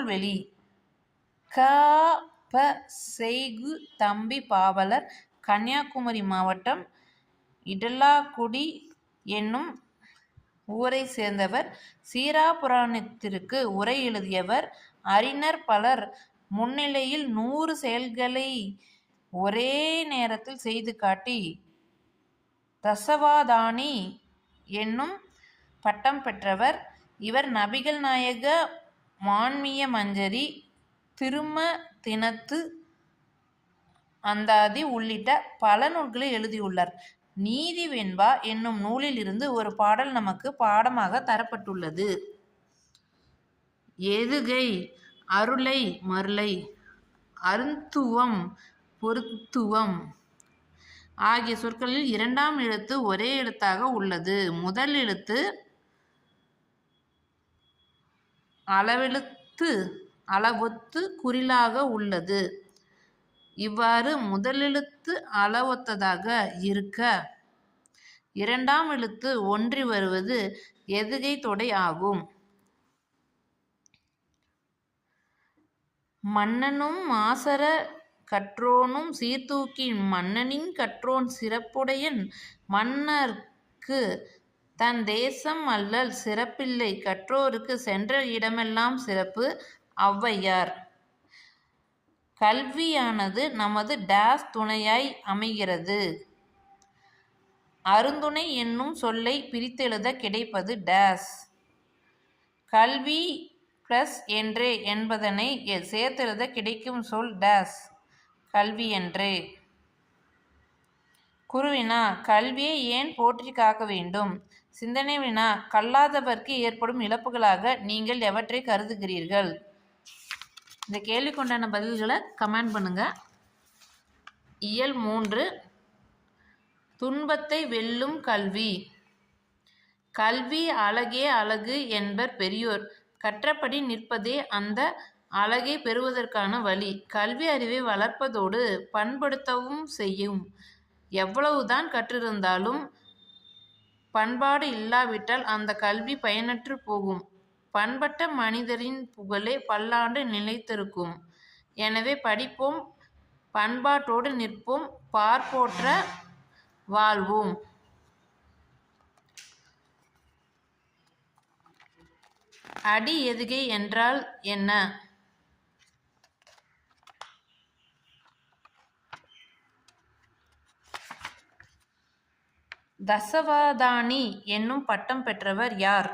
திருநெல்வேலி. க. ப. செய்கு தம்பி பாவலர் கன்னியாகுமரி மாவட்டம் இடலாக்குடி என்னும் ஊரை சேர்ந்தவர். சீறாபுராணத்திற்கு உரை எழுதியவர். அறிஞர் பலர் முன்னிலையில் 100 செயல்களை ஒரே நேரத்தில் செய்து காட்டி தசவாதானி என்னும் பட்டம் பெற்றவர். இவர் நபிகள் நாயக மான்மிய மஞ்சரி, திரும தினத்து அந்தாதி உள்ளிட்ட பல நூல்களை எழுதியுள்ளார். நீதி வெண்பா என்னும் நூலில் இருந்து ஒரு பாடல் நமக்கு பாடமாக தரப்பட்டுள்ளது. எதுகை அருளை மருளை அருந்துவம் பொருத்துவம் ஆகிய சொற்களில் இரண்டாம் எழுத்து ஒரே எழுத்தாக உள்ளது. முதல் எழுத்து அளவொத்து குறிலாக உள்ளது. இவ்வாறு முதலெழுத்து அளவொத்ததாக இருக்க இரண்டாம் எழுத்து ஒன்றி வருவது எதுகை தொடை ஆகும். மன்னனும் மாசற கற்றோனும் சீர்தூக்கி மன்னனின் கற்றோன் சிறப்புடையன் மன்னர்க்கு தன் தேசம் அல்லல் சிறப்பில்லை கற்றோருக்கு சென்ற இடமெல்லாம் சிறப்பு. ஔவையார். கல்வியானது நமது டேஸ் துணையாய் அமைகிறது. அருந்துணை என்னும் சொல்லை பிரித்தெழுத கிடைப்பது டேஸ். கல்வி பிளஸ் என்றே என்பதனை சேர்த்தெழுத கிடைக்கும் சொல் டேஸ் கல்வியன்றே. குருவினா கல்வியை ஏன் போற்றி காக்க வேண்டும்? சிந்தனை வினா கல்லாதவர்க்கு ஏற்படும் இழப்புகளாக நீங்கள் எவற்றை கருதுகிறீர்கள்? இந்த கேள்விக்குண்டான பதில்களை கமெண்ட் பண்ணுங்க. இயல் 3 துன்பத்தை வெல்லும் கல்வி. கல்வி அழகே அழகு என்பர் பெரியோர். கற்றபடி நிற்பதே அந்த அழகை பெறுவதற்கான வழி. கல்வி அறிவை வளர்ப்பதோடு பண்படுத்தவும் செய்யும். எவ்வளவுதான் கற்றிருந்தாலும் பண்பாடு இல்லாவிட்டால் அந்த கல்வி பயனற்று போகும். பண்பட்ட மனிதரின் புகழே பல்லாண்டு நிலைத்திருக்கும். எனவே படிப்போம், பண்பாட்டோடு நிற்போம், பார்ப்போற்ற வாழ்வோம். அடி எதுகை என்றால் என்ன? தசவதானி என்னும் பட்டம் பெற்றவர் யார்?